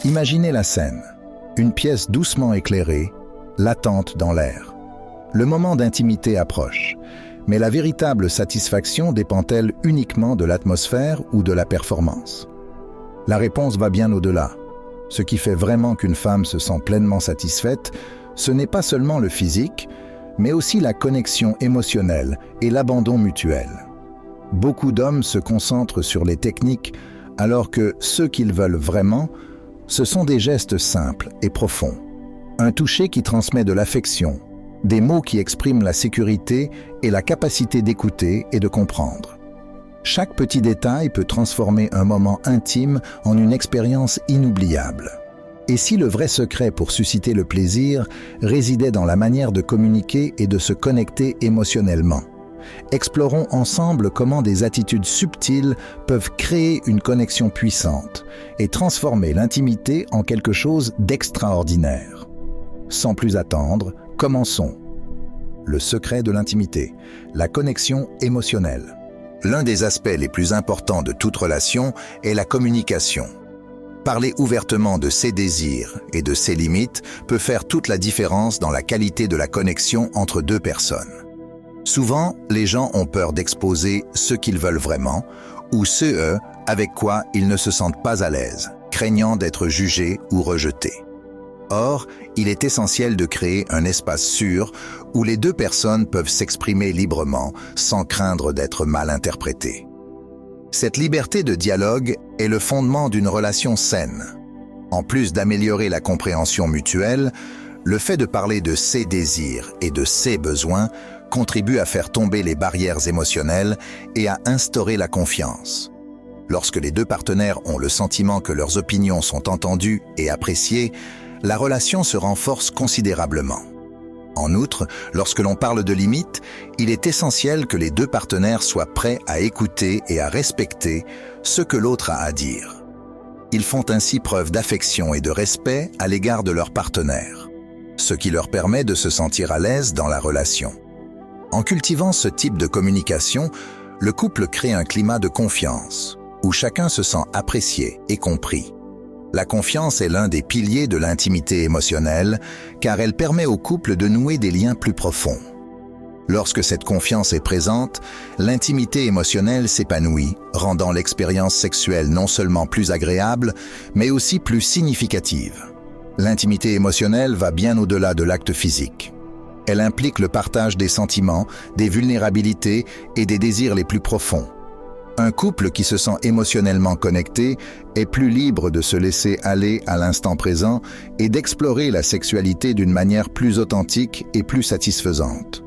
Imaginez la scène. Une pièce doucement éclairée, latente dans l'air. Le moment d'intimité approche. Mais la véritable satisfaction dépend-elle uniquement de l'atmosphère ou de la performance? La réponse va bien au-delà. Ce qui fait vraiment qu'une femme se sent pleinement satisfaite, ce n'est pas seulement le physique, mais aussi la connexion émotionnelle et l'abandon mutuel. Beaucoup d'hommes se concentrent sur les techniques, alors que ce qu'ils veulent vraiment, ce sont des gestes simples et profonds. Un toucher qui transmet de l'affection, des mots qui expriment la sécurité et la capacité d'écouter et de comprendre. Chaque petit détail peut transformer un moment intime en une expérience inoubliable. Et si le vrai secret pour susciter le plaisir résidait dans la manière de communiquer et de se connecter émotionnellement? Explorons ensemble comment des attitudes subtiles peuvent créer une connexion puissante et transformer l'intimité en quelque chose d'extraordinaire. Sans plus attendre, commençons. Le secret de l'intimité, la connexion émotionnelle. L'un des aspects les plus importants de toute relation est la communication. Parler ouvertement de ses désirs et de ses limites peut faire toute la différence dans la qualité de la connexion entre deux personnes. Souvent, les gens ont peur d'exposer ce qu'ils veulent vraiment ou ce avec quoi ils ne se sentent pas à l'aise, craignant d'être jugés ou rejetés. Or, il est essentiel de créer un espace sûr où les deux personnes peuvent s'exprimer librement sans craindre d'être mal interprétées. Cette liberté de dialogue est le fondement d'une relation saine. En plus d'améliorer la compréhension mutuelle, le fait de parler de ses désirs et de ses besoins contribue à faire tomber les barrières émotionnelles et à instaurer la confiance. Lorsque les deux partenaires ont le sentiment que leurs opinions sont entendues et appréciées, la relation se renforce considérablement. En outre, lorsque l'on parle de limites, il est essentiel que les deux partenaires soient prêts à écouter et à respecter ce que l'autre a à dire. Ils font ainsi preuve d'affection et de respect à l'égard de leur partenaire, ce qui leur permet de se sentir à l'aise dans la relation. En cultivant ce type de communication, le couple crée un climat de confiance, où chacun se sent apprécié et compris. La confiance est l'un des piliers de l'intimité émotionnelle, car elle permet au couple de nouer des liens plus profonds. Lorsque cette confiance est présente, l'intimité émotionnelle s'épanouit, rendant l'expérience sexuelle non seulement plus agréable, mais aussi plus significative. L'intimité émotionnelle va bien au-delà de l'acte physique. Elle implique le partage des sentiments, des vulnérabilités et des désirs les plus profonds. Un couple qui se sent émotionnellement connecté est plus libre de se laisser aller à l'instant présent et d'explorer la sexualité d'une manière plus authentique et plus satisfaisante.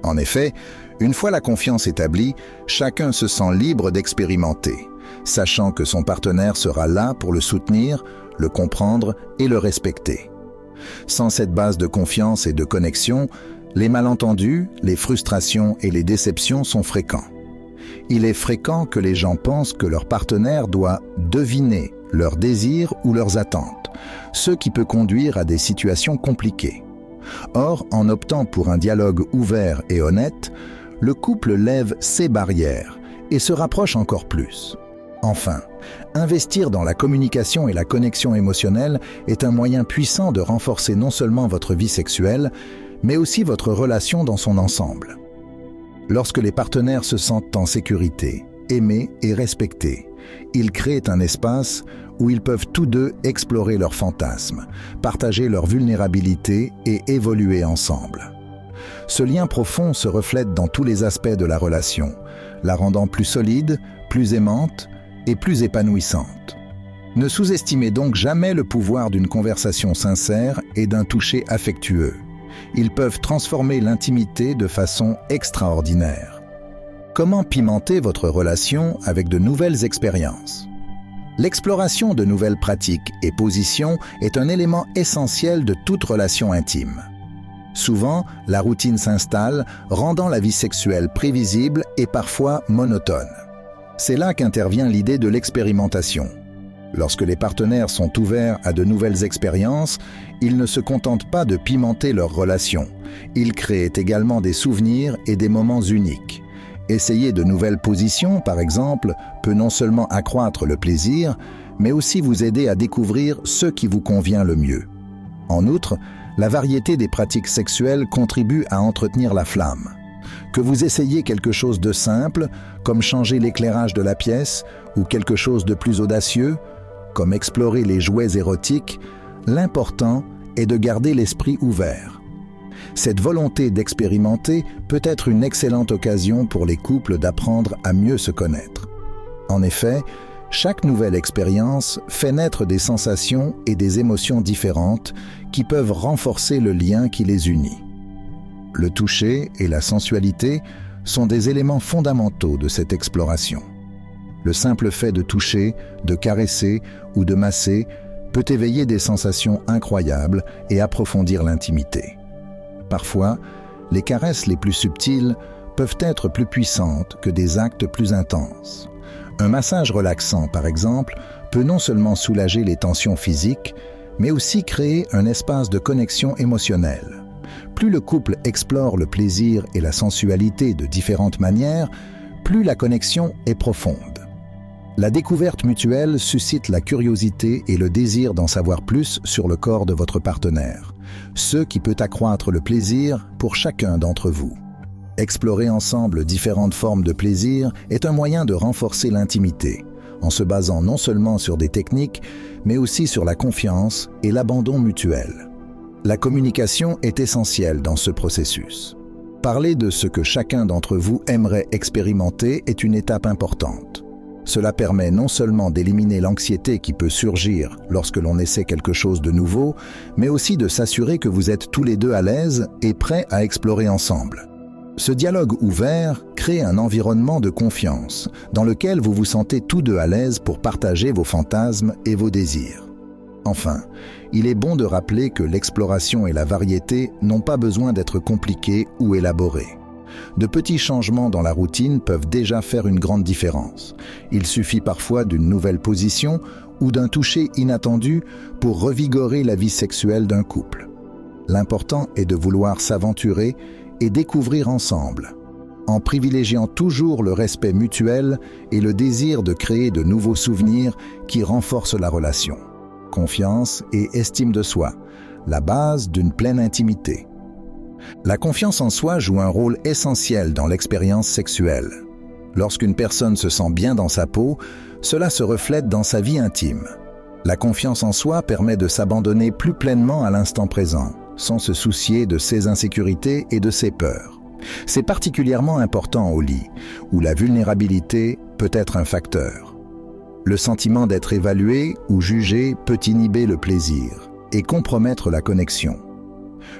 En effet, une fois la confiance établie, chacun se sent libre d'expérimenter, sachant que son partenaire sera là pour le soutenir, le comprendre et le respecter. Sans cette base de confiance et de connexion, les malentendus, les frustrations et les déceptions sont fréquents. Il est fréquent que les gens pensent que leur partenaire doit deviner leurs désirs ou leurs attentes, ce qui peut conduire à des situations compliquées. Or, en optant pour un dialogue ouvert et honnête, le couple lève ses barrières et se rapproche encore plus. Enfin, investir dans la communication et la connexion émotionnelle est un moyen puissant de renforcer non seulement votre vie sexuelle, mais aussi votre relation dans son ensemble. Lorsque les partenaires se sentent en sécurité, aimés et respectés, ils créent un espace où ils peuvent tous deux explorer leurs fantasmes, partager leurs vulnérabilités et évoluer ensemble. Ce lien profond se reflète dans tous les aspects de la relation, la rendant plus solide, plus aimante et plus épanouissante. Ne sous-estimez donc jamais le pouvoir d'une conversation sincère et d'un toucher affectueux. Ils peuvent transformer l'intimité de façon extraordinaire. Comment pimenter votre relation avec de nouvelles expériences? L'exploration de nouvelles pratiques et positions est un élément essentiel de toute relation intime. Souvent, la routine s'installe, rendant la vie sexuelle prévisible et parfois monotone. C'est là qu'intervient l'idée de l'expérimentation. Lorsque les partenaires sont ouverts à de nouvelles expériences, ils ne se contentent pas de pimenter leur relation. Ils créent également des souvenirs et des moments uniques. Essayer de nouvelles positions, par exemple, peut non seulement accroître le plaisir, mais aussi vous aider à découvrir ce qui vous convient le mieux. En outre, la variété des pratiques sexuelles contribue à entretenir la flamme. Que vous essayiez quelque chose de simple, comme changer l'éclairage de la pièce, ou quelque chose de plus audacieux, comme explorer les jouets érotiques, l'important est de garder l'esprit ouvert. Cette volonté d'expérimenter peut être une excellente occasion pour les couples d'apprendre à mieux se connaître. En effet, chaque nouvelle expérience fait naître des sensations et des émotions différentes qui peuvent renforcer le lien qui les unit. Le toucher et la sensualité sont des éléments fondamentaux de cette exploration. Le simple fait de toucher, de caresser ou de masser peut éveiller des sensations incroyables et approfondir l'intimité. Parfois, les caresses les plus subtiles peuvent être plus puissantes que des actes plus intenses. Un massage relaxant, par exemple, peut non seulement soulager les tensions physiques, mais aussi créer un espace de connexion émotionnelle. Plus le couple explore le plaisir et la sensualité de différentes manières, plus la connexion est profonde. La découverte mutuelle suscite la curiosité et le désir d'en savoir plus sur le corps de votre partenaire, ce qui peut accroître le plaisir pour chacun d'entre vous. Explorer ensemble différentes formes de plaisir est un moyen de renforcer l'intimité, en se basant non seulement sur des techniques, mais aussi sur la confiance et l'abandon mutuel. La communication est essentielle dans ce processus. Parler de ce que chacun d'entre vous aimerait expérimenter est une étape importante. Cela permet non seulement d'éliminer l'anxiété qui peut surgir lorsque l'on essaie quelque chose de nouveau, mais aussi de s'assurer que vous êtes tous les deux à l'aise et prêts à explorer ensemble. Ce dialogue ouvert crée un environnement de confiance dans lequel vous vous sentez tous deux à l'aise pour partager vos fantasmes et vos désirs. Enfin, il est bon de rappeler que l'exploration et la variété n'ont pas besoin d'être compliquées ou élaborées. De petits changements dans la routine peuvent déjà faire une grande différence. Il suffit parfois d'une nouvelle position ou d'un toucher inattendu pour revigorer la vie sexuelle d'un couple. L'important est de vouloir s'aventurer et découvrir ensemble, en privilégiant toujours le respect mutuel et le désir de créer de nouveaux souvenirs qui renforcent la relation. Confiance et estime de soi, la base d'une pleine intimité. La confiance en soi joue un rôle essentiel dans l'expérience sexuelle. Lorsqu'une personne se sent bien dans sa peau, cela se reflète dans sa vie intime. La confiance en soi permet de s'abandonner plus pleinement à l'instant présent, sans se soucier de ses insécurités et de ses peurs. C'est particulièrement important au lit, où la vulnérabilité peut être un facteur. Le sentiment d'être évalué ou jugé peut inhiber le plaisir et compromettre la connexion.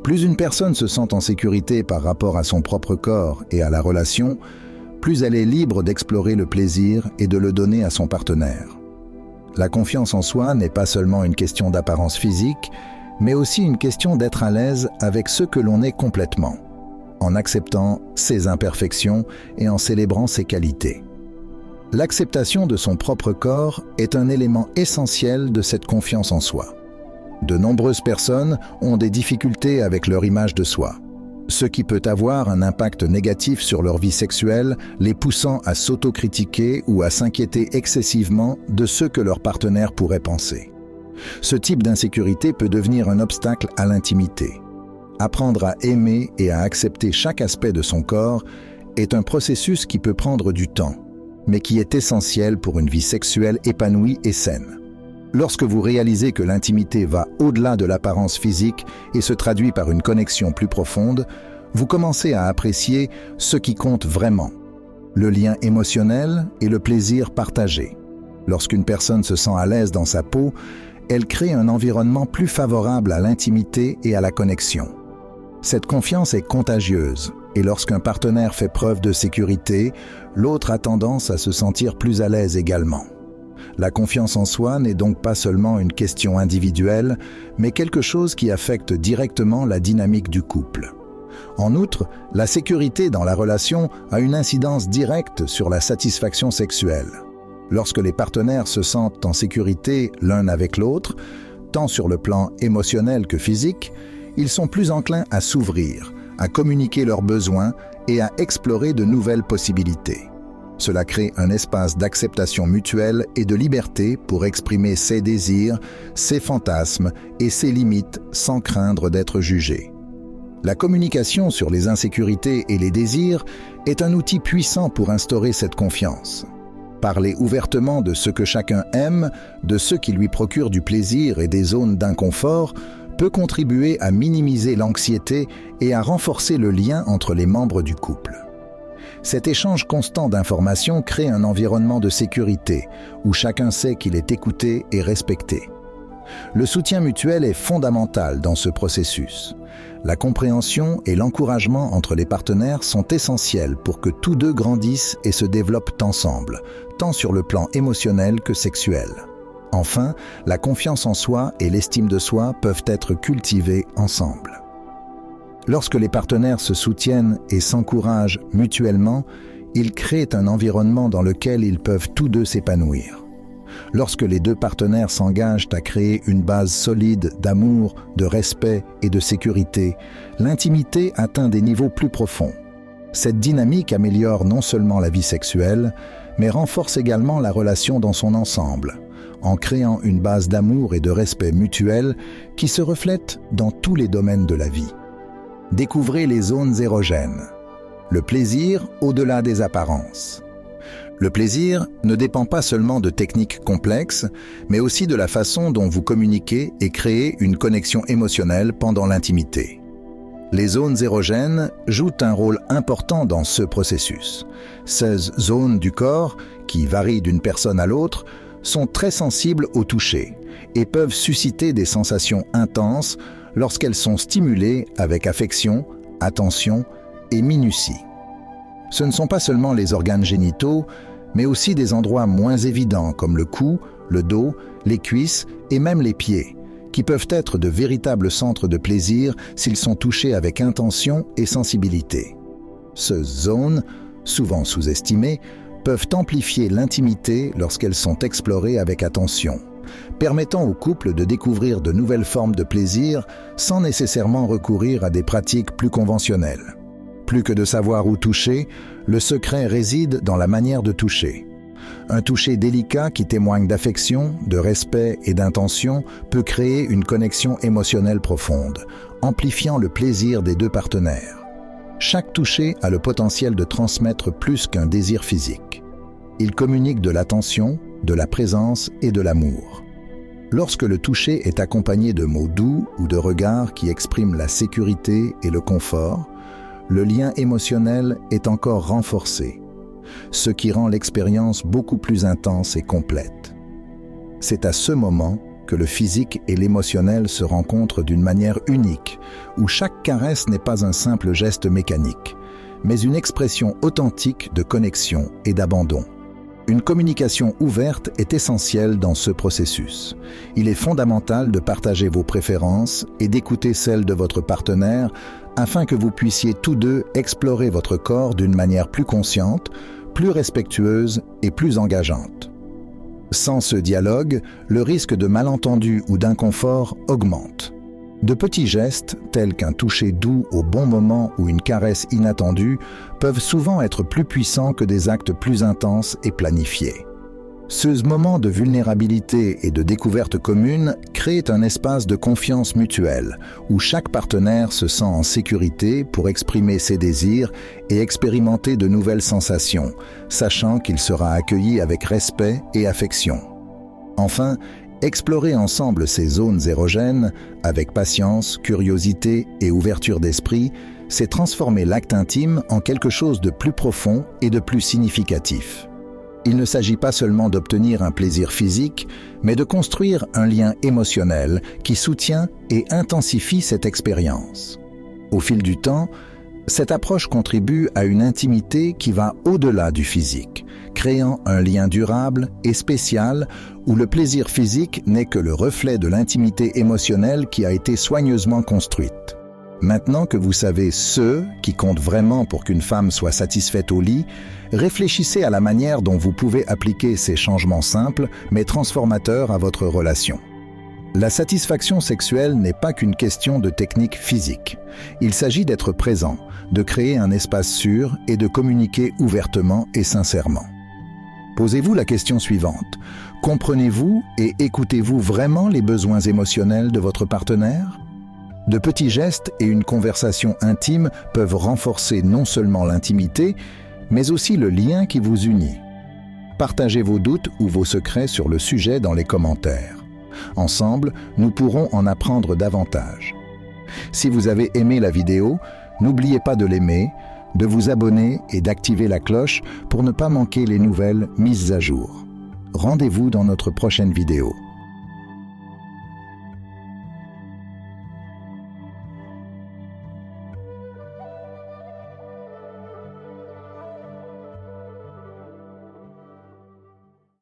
Plus une personne se sent en sécurité par rapport à son propre corps et à la relation, plus elle est libre d'explorer le plaisir et de le donner à son partenaire. La confiance en soi n'est pas seulement une question d'apparence physique, mais aussi une question d'être à l'aise avec ce que l'on est complètement, en acceptant ses imperfections et en célébrant ses qualités. L'acceptation de son propre corps est un élément essentiel de cette confiance en soi. De nombreuses personnes ont des difficultés avec leur image de soi, ce qui peut avoir un impact négatif sur leur vie sexuelle, les poussant à s'autocritiquer ou à s'inquiéter excessivement de ce que leur partenaire pourrait penser. Ce type d'insécurité peut devenir un obstacle à l'intimité. Apprendre à aimer et à accepter chaque aspect de son corps est un processus qui peut prendre du temps, mais qui est essentiel pour une vie sexuelle épanouie et saine. Lorsque vous réalisez que l'intimité va au-delà de l'apparence physique et se traduit par une connexion plus profonde, vous commencez à apprécier ce qui compte vraiment, le lien émotionnel et le plaisir partagé. Lorsqu'une personne se sent à l'aise dans sa peau, elle crée un environnement plus favorable à l'intimité et à la connexion. Cette confiance est contagieuse, et lorsqu'un partenaire fait preuve de sécurité, l'autre a tendance à se sentir plus à l'aise également. La confiance en soi n'est donc pas seulement une question individuelle, mais quelque chose qui affecte directement la dynamique du couple. En outre, la sécurité dans la relation a une incidence directe sur la satisfaction sexuelle. Lorsque les partenaires se sentent en sécurité l'un avec l'autre, tant sur le plan émotionnel que physique, ils sont plus enclins à s'ouvrir, à communiquer leurs besoins et à explorer de nouvelles possibilités. Cela crée un espace d'acceptation mutuelle et de liberté pour exprimer ses désirs, ses fantasmes et ses limites sans craindre d'être jugé. La communication sur les insécurités et les désirs est un outil puissant pour instaurer cette confiance. Parler ouvertement de ce que chacun aime, de ce qui lui procure du plaisir et des zones d'inconfort peut contribuer à minimiser l'anxiété et à renforcer le lien entre les membres du couple. Cet échange constant d'informations crée un environnement de sécurité où chacun sait qu'il est écouté et respecté. Le soutien mutuel est fondamental dans ce processus. La compréhension et l'encouragement entre les partenaires sont essentiels pour que tous deux grandissent et se développent ensemble, tant sur le plan émotionnel que sexuel. Enfin, la confiance en soi et l'estime de soi peuvent être cultivées ensemble. Lorsque les partenaires se soutiennent et s'encouragent mutuellement, ils créent un environnement dans lequel ils peuvent tous deux s'épanouir. Lorsque les deux partenaires s'engagent à créer une base solide d'amour, de respect et de sécurité, l'intimité atteint des niveaux plus profonds. Cette dynamique améliore non seulement la vie sexuelle, mais renforce également la relation dans son ensemble, en créant une base d'amour et de respect mutuel qui se reflète dans tous les domaines de la vie. Découvrez les zones érogènes. Le plaisir au-delà des apparences. Le plaisir ne dépend pas seulement de techniques complexes, mais aussi de la façon dont vous communiquez et créez une connexion émotionnelle pendant l'intimité. Les zones érogènes jouent un rôle important dans ce processus. Ces zones du corps, qui varient d'une personne à l'autre, sont très sensibles au toucher et peuvent susciter des sensations intenses lorsqu'elles sont stimulées avec affection, attention et minutie. Ce ne sont pas seulement les organes génitaux, mais aussi des endroits moins évidents comme le cou, le dos, les cuisses et même les pieds, qui peuvent être de véritables centres de plaisir s'ils sont touchés avec intention et sensibilité. Ces zones, souvent sous-estimées, peuvent amplifier l'intimité lorsqu'elles sont explorées avec attention, permettant au couple de découvrir de nouvelles formes de plaisir sans nécessairement recourir à des pratiques plus conventionnelles. Plus que de savoir où toucher, le secret réside dans la manière de toucher. Un toucher délicat qui témoigne d'affection, de respect et d'intention peut créer une connexion émotionnelle profonde, amplifiant le plaisir des deux partenaires. Chaque toucher a le potentiel de transmettre plus qu'un désir physique. Il communique de l'attention, de la présence et de l'amour. Lorsque le toucher est accompagné de mots doux ou de regards qui expriment la sécurité et le confort, le lien émotionnel est encore renforcé, ce qui rend l'expérience beaucoup plus intense et complète. C'est à ce moment que le physique et l'émotionnel se rencontrent d'une manière unique, où chaque caresse n'est pas un simple geste mécanique, mais une expression authentique de connexion et d'abandon. Une communication ouverte est essentielle dans ce processus. Il est fondamental de partager vos préférences et d'écouter celles de votre partenaire afin que vous puissiez tous deux explorer votre corps d'une manière plus consciente, plus respectueuse et plus engageante. Sans ce dialogue, le risque de malentendus ou d'inconfort augmente. De petits gestes, tels qu'un toucher doux au bon moment ou une caresse inattendue, peuvent souvent être plus puissants que des actes plus intenses et planifiés. Ce moment de vulnérabilité et de découverte commune crée un espace de confiance mutuelle, où chaque partenaire se sent en sécurité pour exprimer ses désirs et expérimenter de nouvelles sensations, sachant qu'il sera accueilli avec respect et affection. Enfin, explorer ensemble ces zones érogènes, avec patience, curiosité et ouverture d'esprit, c'est transformer l'acte intime en quelque chose de plus profond et de plus significatif. Il ne s'agit pas seulement d'obtenir un plaisir physique, mais de construire un lien émotionnel qui soutient et intensifie cette expérience. Au fil du temps, cette approche contribue à une intimité qui va au-delà du physique, créant un lien durable et spécial où le plaisir physique n'est que le reflet de l'intimité émotionnelle qui a été soigneusement construite. Maintenant que vous savez ce qui compte vraiment pour qu'une femme soit satisfaite au lit, réfléchissez à la manière dont vous pouvez appliquer ces changements simples mais transformateurs à votre relation. La satisfaction sexuelle n'est pas qu'une question de technique physique. Il s'agit d'être présent, de créer un espace sûr et de communiquer ouvertement et sincèrement. Posez-vous la question suivante. Comprenez-vous et écoutez-vous vraiment les besoins émotionnels de votre partenaire ? De petits gestes et une conversation intime peuvent renforcer non seulement l'intimité, mais aussi le lien qui vous unit. Partagez vos doutes ou vos secrets sur le sujet dans les commentaires. Ensemble, nous pourrons en apprendre davantage. Si vous avez aimé la vidéo, n'oubliez pas de l'aimer, de vous abonner et d'activer la cloche pour ne pas manquer les nouvelles mises à jour. Rendez-vous dans notre prochaine vidéo.